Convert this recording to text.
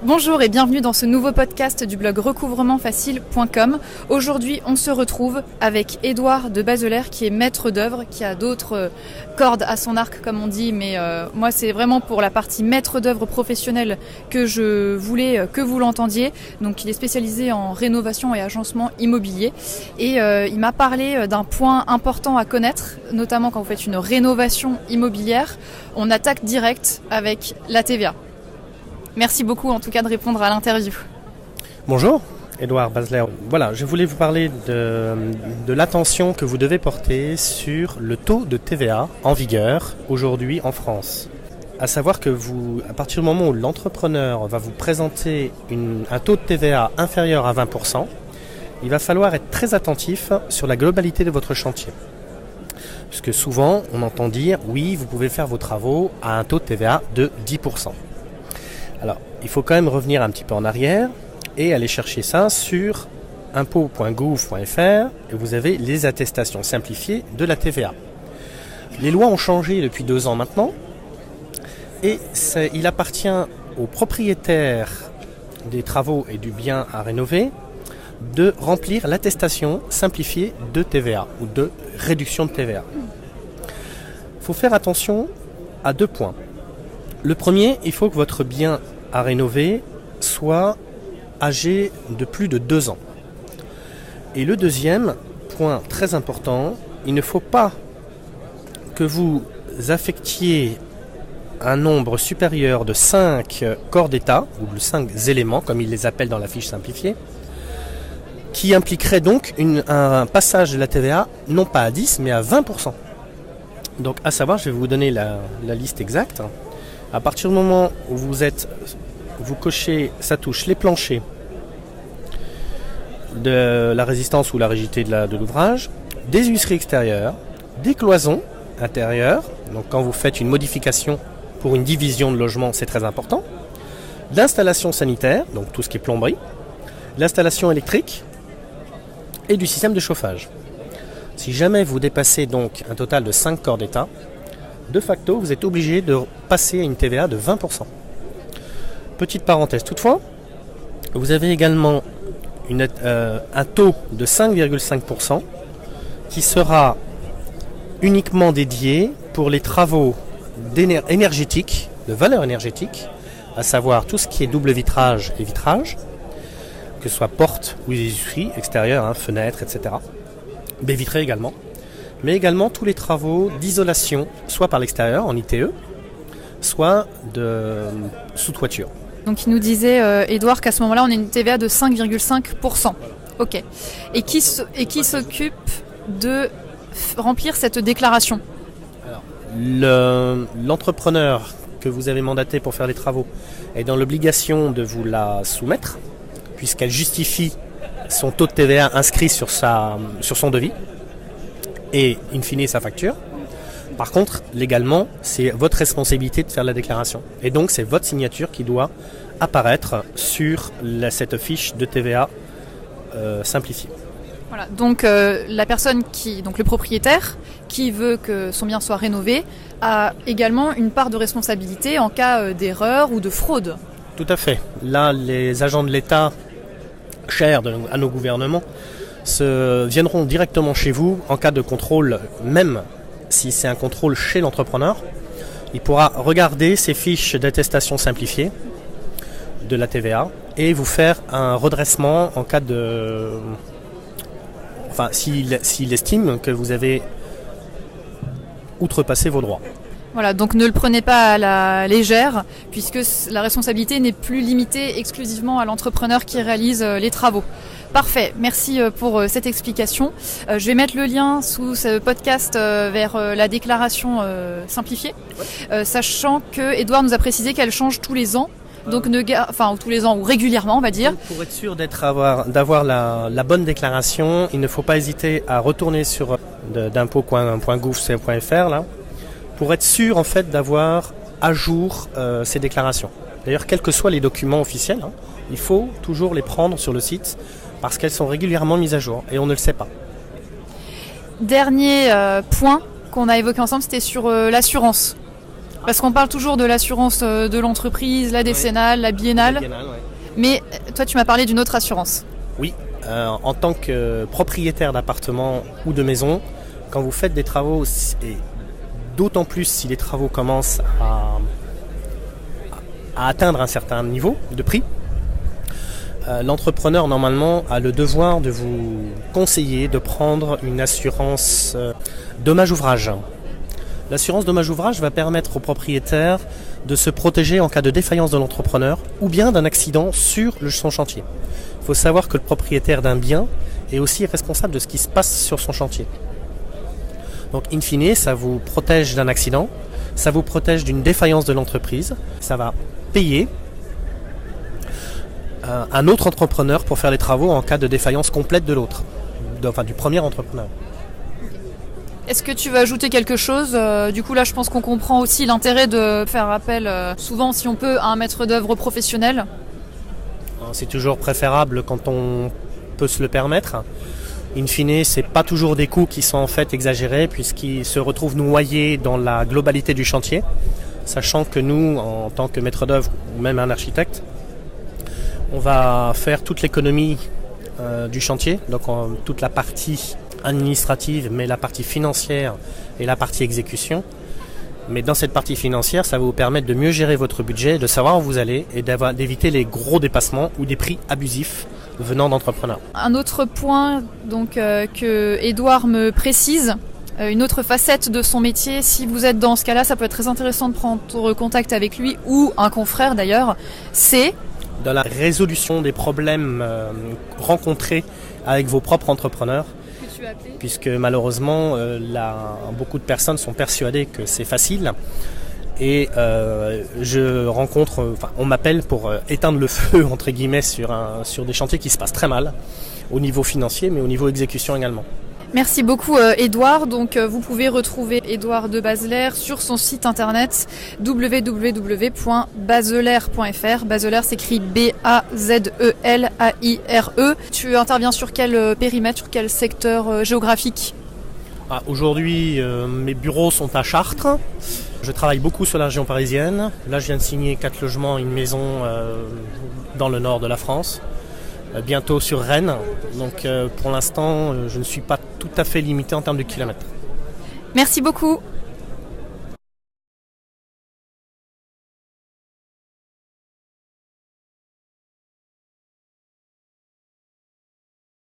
Bonjour et bienvenue dans ce nouveau podcast du blog recouvrement-facile.com. Aujourd'hui, on se retrouve avec Édouard de Baselaire qui est maître d'œuvre, qui a d'autres cordes à son arc comme on dit, mais moi c'est vraiment pour la partie maître d'œuvre professionnelle que je voulais que vous l'entendiez. Donc il est spécialisé en rénovation et agencement immobilier et il m'a parlé d'un point important à connaître, notamment quand vous faites une rénovation immobilière, on attaque direct avec la TVA. Merci beaucoup en tout cas de répondre à l'interview. Bonjour, Édouard Baselaire. Voilà, je voulais vous parler de l'attention que vous devez porter sur le taux de TVA en vigueur aujourd'hui en France. À savoir que à partir du moment où l'entrepreneur va vous présenter un taux de TVA inférieur à 20%, il va falloir être très attentif sur la globalité de votre chantier. Puisque souvent, on entend dire, oui, vous pouvez faire vos travaux à un taux de TVA de 10%. Alors, il faut quand même revenir un petit peu en arrière et aller chercher ça sur impôt.gouv.fr et vous avez les attestations simplifiées de la TVA. Les lois ont changé depuis 2 ans maintenant et il appartient aux propriétaires des travaux et du bien à rénover de remplir l'attestation simplifiée de TVA ou de réduction de TVA. Il faut faire attention à 2 points. Le premier, il faut que votre bien à rénover soit âgé de plus de 2 ans. Et le deuxième point très important, il ne faut pas que vous affectiez un nombre supérieur de 5 corps d'État, ou de 5 éléments, comme ils les appellent dans la fiche simplifiée, qui impliquerait donc un passage de la TVA, non pas à 10, mais à 20%. Donc à savoir, je vais vous donner la liste exacte. À partir du moment où vous cochez, ça touche les planchers de la résistance ou la rigidité de l'ouvrage, des huisseries extérieures, des cloisons intérieures, donc quand vous faites une modification pour une division de logement, c'est très important, l'installation sanitaire, donc tout ce qui est plomberie, l'installation électrique et du système de chauffage. Si jamais vous dépassez donc un total de 5 corps d'État, de facto, vous êtes obligé de passer à une TVA de 20%. Petite parenthèse toutefois, vous avez également un taux de 5,5% qui sera uniquement dédié pour les travaux énergétiques, de valeur énergétique, à savoir tout ce qui est double vitrage et vitrage, que ce soit porte ou les huisseries extérieures, fenêtres, etc. Baies vitrées également. Mais également tous les travaux d'isolation, soit par l'extérieur, en ITE, soit sous toiture. Donc il nous disait, Édouard, qu'à ce moment-là, on a une TVA de 5,5%. Ok. Et qui s'occupe de remplir cette déclaration ? Alors, l'entrepreneur que vous avez mandaté pour faire les travaux est dans l'obligation de vous la soumettre, puisqu'elle justifie son taux de TVA inscrit sur son devis. Et in fine sa facture. Par contre, légalement, c'est votre responsabilité de faire la déclaration. Et donc, c'est votre signature qui doit apparaître sur cette fiche de TVA simplifiée. Voilà, donc la personne donc le propriétaire qui veut que son bien soit rénové a également une part de responsabilité en cas d'erreur ou de fraude. Tout à fait. Là, les agents de l'État, chers à nos gouvernements, viendront directement chez vous en cas de contrôle, même si c'est un contrôle chez l'entrepreneur. Il pourra regarder ces fiches d'attestation simplifiée de la TVA et vous faire un redressement en cas de... Enfin, s'il estime que vous avez outrepassé vos droits. Voilà, donc ne le prenez pas à la légère, puisque la responsabilité n'est plus limitée exclusivement à l'entrepreneur qui réalise les travaux. Parfait, merci pour cette explication. Je vais mettre le lien sous ce podcast vers la déclaration simplifiée, sachant que Édouard nous a précisé qu'elle change tous les ans. Donc tous les ans ou régulièrement, on va dire. Pour être sûr d'avoir la bonne déclaration, il ne faut pas hésiter à retourner sur d'impôt.gouv.fr là, pour être sûr en fait d'avoir à jour ces déclarations. D'ailleurs, quels que soient les documents officiels, il faut toujours les prendre sur le site parce qu'elles sont régulièrement mises à jour et on ne le sait pas. Dernier point qu'on a évoqué ensemble, c'était sur l'assurance. Parce qu'on parle toujours de l'assurance de l'entreprise, la décennale, la biennale. Mais toi, tu m'as parlé d'une autre assurance. Oui, en tant que propriétaire d'appartement ou de maison, quand vous faites des travaux, et d'autant plus si les travaux commencent à atteindre un certain niveau de prix, l'entrepreneur normalement a le devoir de vous conseiller de prendre une assurance dommage-ouvrage. L'assurance dommage-ouvrage va permettre au propriétaire de se protéger en cas de défaillance de l'entrepreneur ou bien d'un accident sur son chantier. Il faut savoir que le propriétaire d'un bien est aussi responsable de ce qui se passe sur son chantier. Donc in fine, ça vous protège d'un accident, ça vous protège d'une défaillance de l'entreprise, ça va payer un autre entrepreneur pour faire les travaux en cas de défaillance complète de l'autre, du premier entrepreneur. Est-ce que tu veux ajouter quelque chose ? Du coup, là, je pense qu'on comprend aussi l'intérêt de faire appel, souvent, si on peut, à un maître d'œuvre professionnel. C'est toujours préférable quand on peut se le permettre. In fine, ce n'est pas toujours des coûts qui sont en fait exagérés puisqu'ils se retrouvent noyés dans la globalité du chantier, sachant que nous, en tant que maître d'œuvre ou même un architecte, on va faire toute l'économie du chantier, donc toute la partie administrative, mais la partie financière et la partie exécution. Mais dans cette partie financière, ça va vous permettre de mieux gérer votre budget, de savoir où vous allez et d'éviter les gros dépassements ou des prix abusifs venant d'entrepreneurs. Un autre point donc, que Édouard me précise, une autre facette de son métier, si vous êtes dans ce cas-là, ça peut être très intéressant de prendre contact avec lui ou un confrère d'ailleurs, c'est dans la résolution des problèmes rencontrés avec vos propres entrepreneurs. Puisque malheureusement, beaucoup de personnes sont persuadées que c'est facile. Et on m'appelle pour éteindre le feu, entre guillemets, sur des chantiers qui se passent très mal, au niveau financier, mais au niveau exécution également. Merci beaucoup Édouard. Donc vous pouvez retrouver Édouard de Baselair sur son site internet www.baselair.fr. Baselair s'écrit B-A-Z-E-L-A-I-R-E. Tu interviens sur quel périmètre, sur quel secteur géographique ? Aujourd'hui, mes bureaux sont à Chartres. Je travaille beaucoup sur la région parisienne. Là, je viens de signer 4 logements et une maison dans le nord de la France. Bientôt sur Rennes. Donc pour l'instant, je ne suis pas tout à fait limité en termes de kilomètres. Merci beaucoup.